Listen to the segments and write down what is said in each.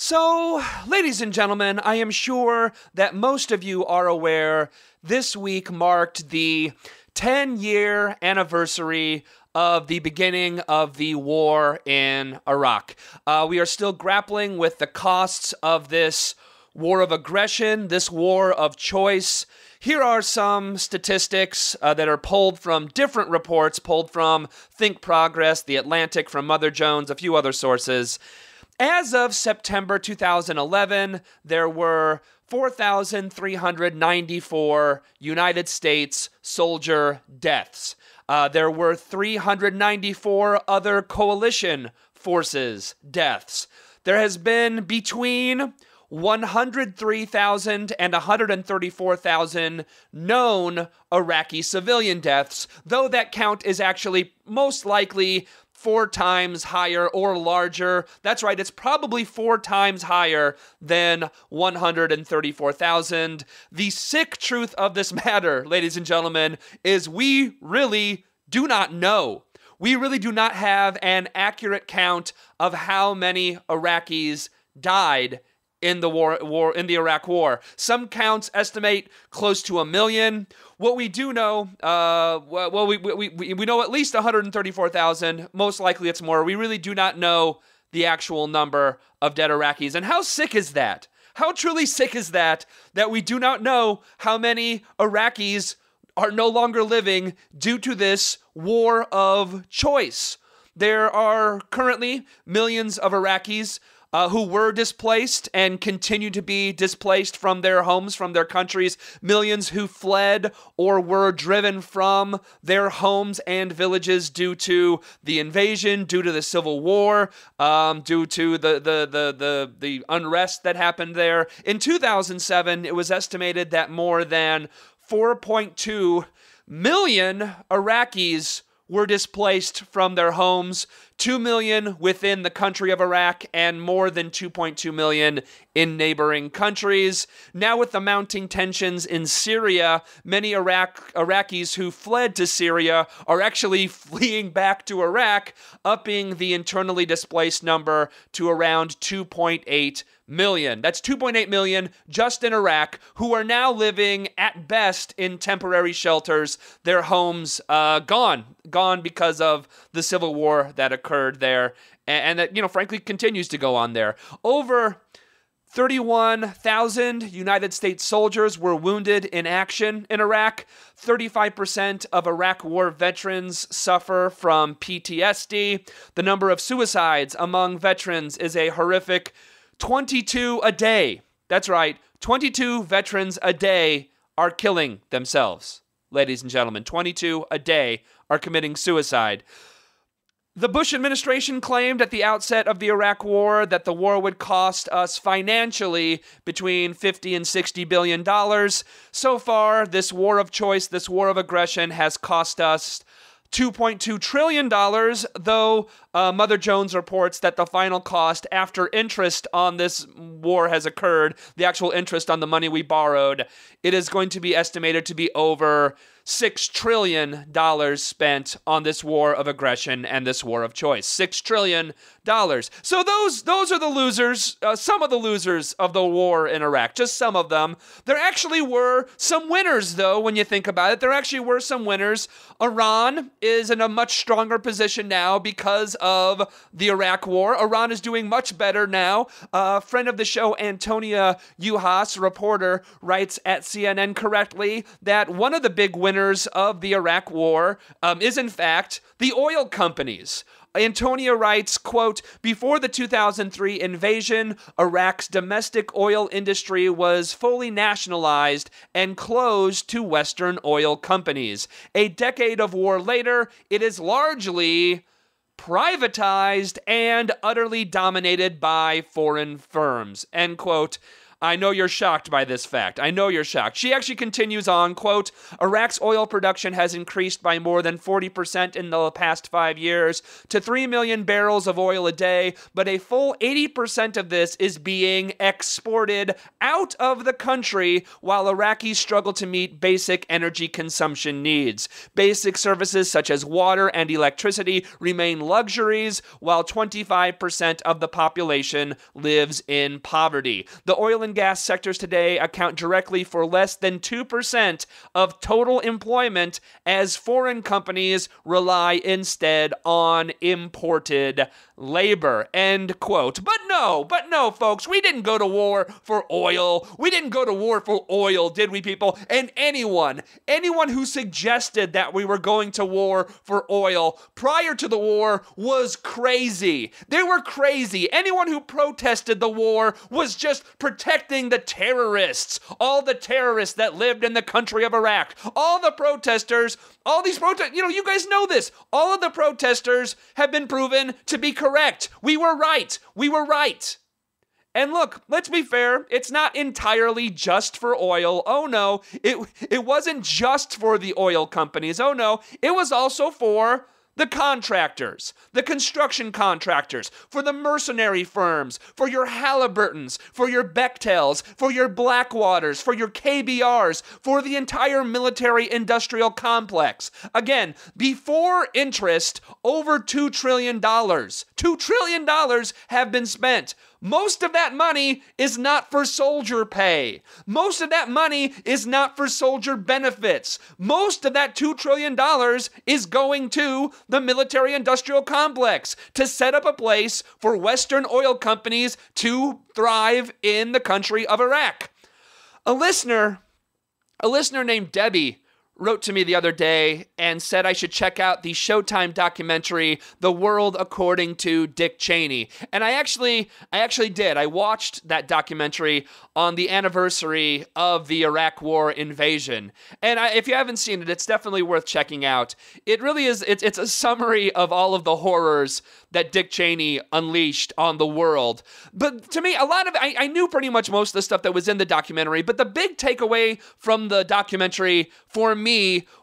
So, ladies and gentlemen, I am sure that most of you are aware this week marked the 10-year anniversary of the beginning of the war in Iraq. We are still grappling with the costs of this war of aggression, this war of choice. Here are some statistics that are pulled from different reports, pulled from Think Progress, The Atlantic, from Mother Jones, a few other sources. As of September 2011, there were 4,394 United States soldier deaths. There were 394 other coalition forces deaths. There has been between 103,000 and 134,000 known Iraqi civilian deaths, though that count is actually most likely 4 times higher or larger. That's right, it's probably 4 times higher than 134,000. The sick truth of this matter, ladies and gentlemen, is we really do not know. We really do not have an accurate count of how many Iraqis died in the the Iraq War. Some counts estimate close to 1 million. What we do know, we know at least 134,000. Most likely it's more. We really do not know the actual number of dead Iraqis. And how sick is that? How truly sick is that we do not know how many Iraqis are no longer living due to this war of choice? There are currently millions of Iraqis who were displaced and continue to be displaced from their homes, from their countries, millions who fled or were driven from their homes and villages due to the invasion, due to the civil war, due to the unrest that happened there. In 2007, it was estimated that more than 4.2 million Iraqis were displaced from their homes, 2 million within the country of Iraq, and more than 2.2 million in neighboring countries. Now, with the mounting tensions in Syria, many Iraqis who fled to Syria are actually fleeing back to Iraq, upping the internally displaced number to around 2.8 million. That's 2.8 million just in Iraq, who are now living at best in temporary shelters, their homes gone because of the civil war that occurred there, and that, frankly, continues to go on there. Over 31,000 United States soldiers were wounded in action in Iraq. 35% of Iraq war veterans suffer from PTSD. The number of suicides among veterans is a horrific 22 a day. That's right, 22 veterans a day are killing themselves. Ladies and gentlemen, 22 a day are committing suicide. The Bush administration claimed at the outset of the Iraq War that the war would cost us financially between $50 and $60 billion. So far, this war of choice, this war of aggression has cost us $2.2 trillion, though Mother Jones reports that the final cost after interest on this war has occurred, the actual interest on the money we borrowed, it is going to be estimated to be over $6 trillion spent on this war of aggression and this war of choice. $6 trillion. So those are the losers, some of the losers of the war in Iraq, just some of them. There actually were some winners, though, when you think about it. There actually were some winners. Iran is in a much stronger position now because of the Iraq war. Iran is doing much better now. A friend of the show, Antonia Yuhas, reporter, writes at CNN correctly that one of the big winners of the Iraq war is, in fact, the oil companies. Antonia writes, quote, "Before the 2003 invasion, Iraq's domestic oil industry was fully nationalized and closed to Western oil companies. A decade of war later, it is largely privatized and utterly dominated by foreign firms," end quote. I know you're shocked by this fact. I know you're shocked. She actually continues on, quote, Iraq's oil production has increased by more than 40% in the past 5 years to 3 million barrels of oil a day, but a full 80% of this is being exported out of the country while Iraqis struggle to meet basic energy consumption needs. Basic services such as water and electricity remain luxuries, while 25% of the population lives in poverty. The oil and gas sectors today account directly for less than 2% of total employment, as foreign companies rely instead on imported labor, end quote. But no, folks, we didn't go to war for oil. We didn't go to war for oil, did we, people? And anyone who suggested that we were going to war for oil prior to the war was crazy. They were crazy. Anyone who protested the war was just protecting the terrorists, all the terrorists that lived in the country of Iraq. All the protesters, you guys know this. All of the protesters have been proven to be correct. We were right. And look, let's be fair, it's not entirely just for oil. Oh no, it wasn't just for the oil companies. Oh no, it was also for the contractors, the construction contractors, for the mercenary firms, for your Halliburtons, for your Bechtels, for your Blackwaters, for your KBRs, for the entire military-industrial complex. Again, before interest, over $2 trillion. $2 trillion have been spent. Most of that money is not for soldier pay. Most of that money is not for soldier benefits. Most of that $2 trillion is going to the military-industrial complex to set up a place for Western oil companies to thrive in the country of Iraq. A listener named Debbie wrote to me the other day and said I should check out the Showtime documentary, The World According to Dick Cheney. And I actually did. I watched that documentary on the anniversary of the Iraq War invasion. And if you haven't seen it, it's definitely worth checking out. It really is. It's a summary of all of the horrors that Dick Cheney unleashed on the world. But to me, I knew pretty much most of the stuff that was in the documentary, but the big takeaway from the documentary for me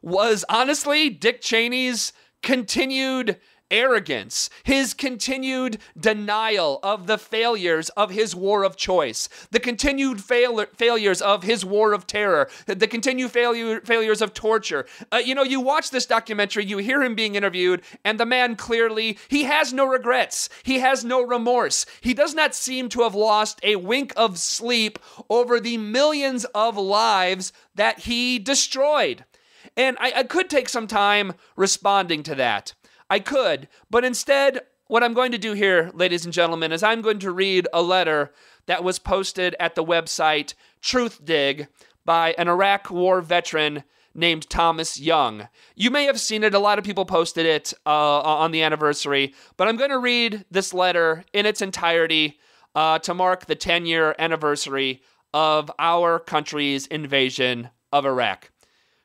was honestly Dick Cheney's continued arrogance, his continued denial of the failures of his war of choice, the continued failures of his war of terror, the continued failures of torture. You watch this documentary, you hear him being interviewed, and the man clearly, he has no regrets. He has no remorse. He does not seem to have lost a wink of sleep over the millions of lives that he destroyed. And I could take some time responding to that. I could, but instead, what I'm going to do here, ladies and gentlemen, is I'm going to read a letter that was posted at the website TruthDig by an Iraq War veteran named Thomas Young. You may have seen it. A lot of people posted it on the anniversary, but I'm going to read this letter in its entirety to mark the 10-year anniversary of our country's invasion of Iraq.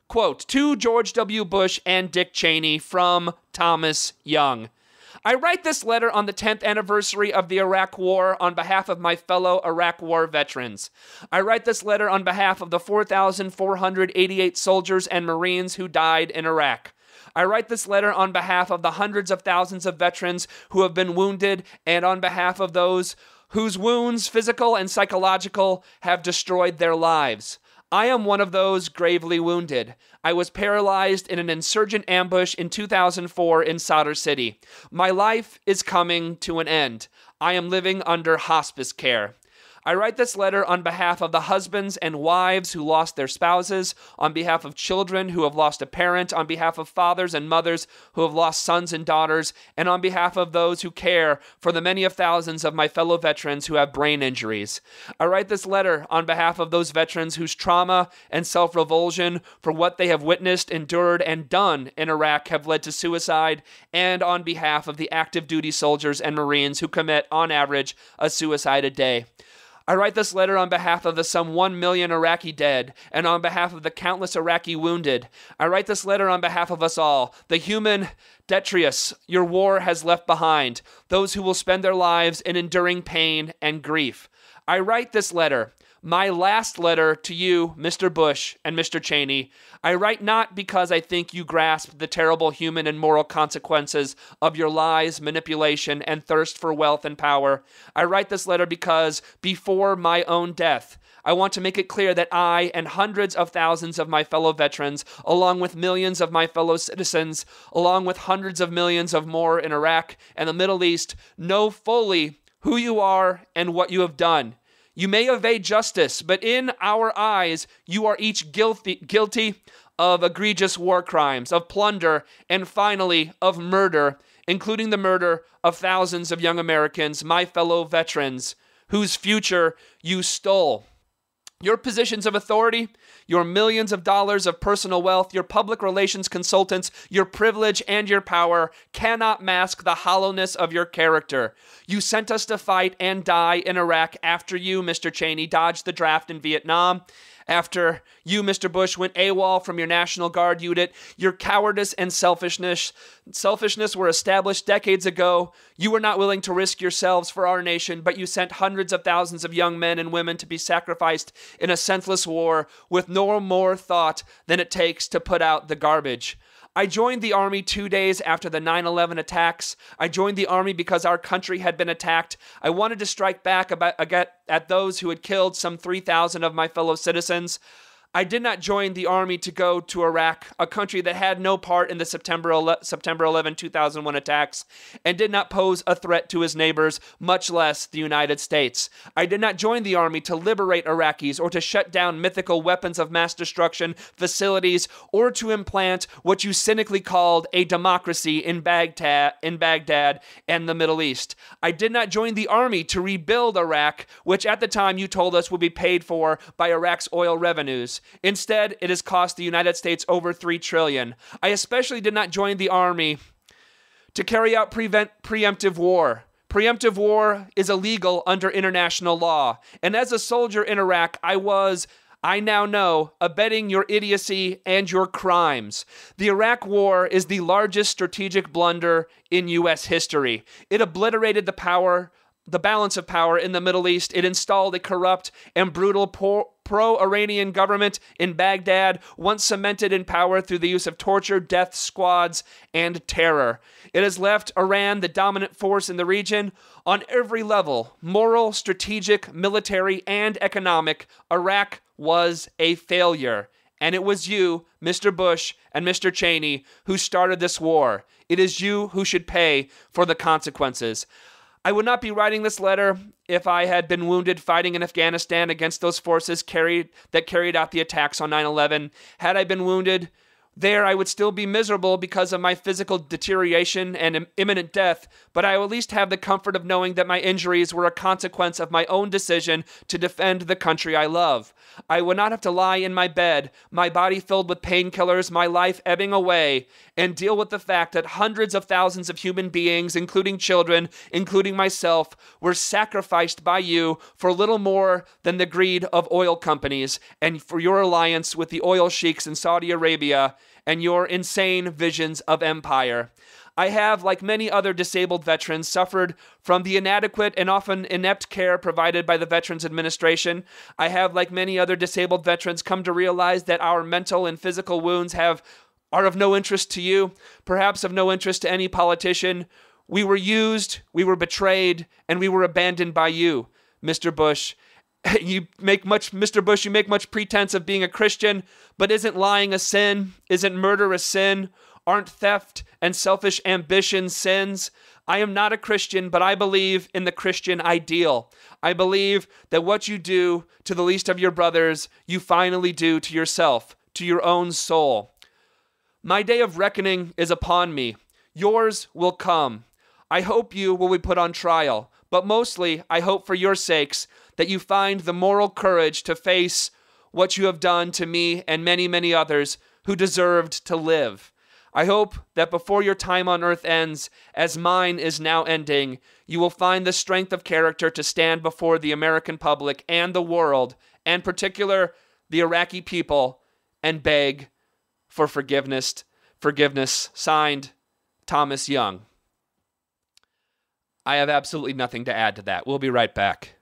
Quote, to George W. Bush and Dick Cheney from Thomas Young. I write this letter on the 10th anniversary of the Iraq War on behalf of my fellow Iraq War veterans. I write this letter on behalf of the 4,488 soldiers and Marines who died in Iraq. I write this letter on behalf of the hundreds of thousands of veterans who have been wounded and on behalf of those whose wounds, physical and psychological, have destroyed their lives. I am one of those gravely wounded. I was paralyzed in an insurgent ambush in 2004 in Sadr City. My life is coming to an end. I am living under hospice care. I write this letter on behalf of the husbands and wives who lost their spouses, on behalf of children who have lost a parent, on behalf of fathers and mothers who have lost sons and daughters, and on behalf of those who care for the many of thousands of my fellow veterans who have brain injuries. I write this letter on behalf of those veterans whose trauma and self-revulsion for what they have witnessed, endured, and done in Iraq have led to suicide, and on behalf of the active duty soldiers and Marines who commit, on average, a suicide a day. I write this letter on behalf of the some 1 million Iraqi dead and on behalf of the countless Iraqi wounded. I write this letter on behalf of us all, the human detritus your war has left behind, those who will spend their lives in enduring pain and grief. I write this letter, My last letter to you, Mr. Bush and Mr. Cheney, I write not because I think you grasp the terrible human and moral consequences of your lies, manipulation, and thirst for wealth and power. I write this letter because before my own death, I want to make it clear that I and hundreds of thousands of my fellow veterans, along with millions of my fellow citizens, along with hundreds of millions of more in Iraq and the Middle East, know fully who you are and what you have done. You may evade justice, but in our eyes, you are each guilty of egregious war crimes, of plunder, and finally, of murder, including the murder of thousands of young Americans, my fellow veterans, whose future you stole. Your positions of authority, your millions of dollars of personal wealth, your public relations consultants, your privilege and your power cannot mask the hollowness of your character. You sent us to fight and die in Iraq after you, Mr. Cheney, dodged the draft in Vietnam. After you, Mr. Bush, went AWOL from your National Guard unit, your cowardice and selfishness were established decades ago. You were not willing to risk yourselves for our nation, but you sent hundreds of thousands of young men and women to be sacrificed in a senseless war with no more thought than it takes to put out the garbage. I joined the Army 2 days after the 9/11 attacks. I joined the Army because our country had been attacked. I wanted to strike back at those who had killed some 3,000 of my fellow citizens. I did not join the Army to go to Iraq, a country that had no part in the September 11, 2001 attacks, and did not pose a threat to his neighbors, much less the United States. I did not join the Army to liberate Iraqis or to shut down mythical weapons of mass destruction facilities or to implant what you cynically called a democracy in Baghdad and the Middle East. I did not join the Army to rebuild Iraq, which at the time you told us would be paid for by Iraq's oil revenues. Instead, it has cost the United States over $3 trillion. I especially did not join the Army to carry out preemptive war. Preemptive war is illegal under international law. And as a soldier in Iraq, I now know, abetting your idiocy and your crimes. The Iraq War is the largest strategic blunder in U.S. history. It obliterated the balance of power in the Middle East. It installed a corrupt and brutal pro-Iranian government in Baghdad, once cemented in power through the use of torture, death squads, and terror. It has left Iran the dominant force in the region. On every level, moral, strategic, military, and economic, Iraq was a failure. And it was you, Mr. Bush and Mr. Cheney, who started this war. It is you who should pay for the consequences. I would not be writing this letter if I had been wounded fighting in Afghanistan against those forces that carried out the attacks on 9/11. Had I been wounded there, I would still be miserable because of my physical deterioration and imminent death, but I will at least have the comfort of knowing that my injuries were a consequence of my own decision to defend the country I love. I would not have to lie in my bed, my body filled with painkillers, my life ebbing away, and deal with the fact that hundreds of thousands of human beings, including children, including myself, were sacrificed by you for little more than the greed of oil companies and for your alliance with the oil sheiks in Saudi Arabia and your insane visions of empire. I have, like many other disabled veterans, suffered from the inadequate and often inept care provided by the Veterans Administration. I have, like many other disabled veterans, come to realize that our mental and physical wounds are of no interest to you, perhaps of no interest to any politician. We were used, we were betrayed, and we were abandoned by you, Mr. Bush. Mr. Bush, you make much pretense of being a Christian, but isn't lying a sin? Isn't murder a sin? Aren't theft and selfish ambition sins? I am not a Christian, but I believe in the Christian ideal. I believe that what you do to the least of your brothers, you finally do to yourself, to your own soul. My day of reckoning is upon me. Yours will come. I hope you will be put on trial, but mostly I hope for your sakes that you find the moral courage to face what you have done to me and many, many others who deserved to live. I hope that before your time on earth ends, as mine is now ending, you will find the strength of character to stand before the American public and the world, and in particular the Iraqi people, and beg for forgiveness. Signed, Thomas Young. I have absolutely nothing to add to that. We'll be right back.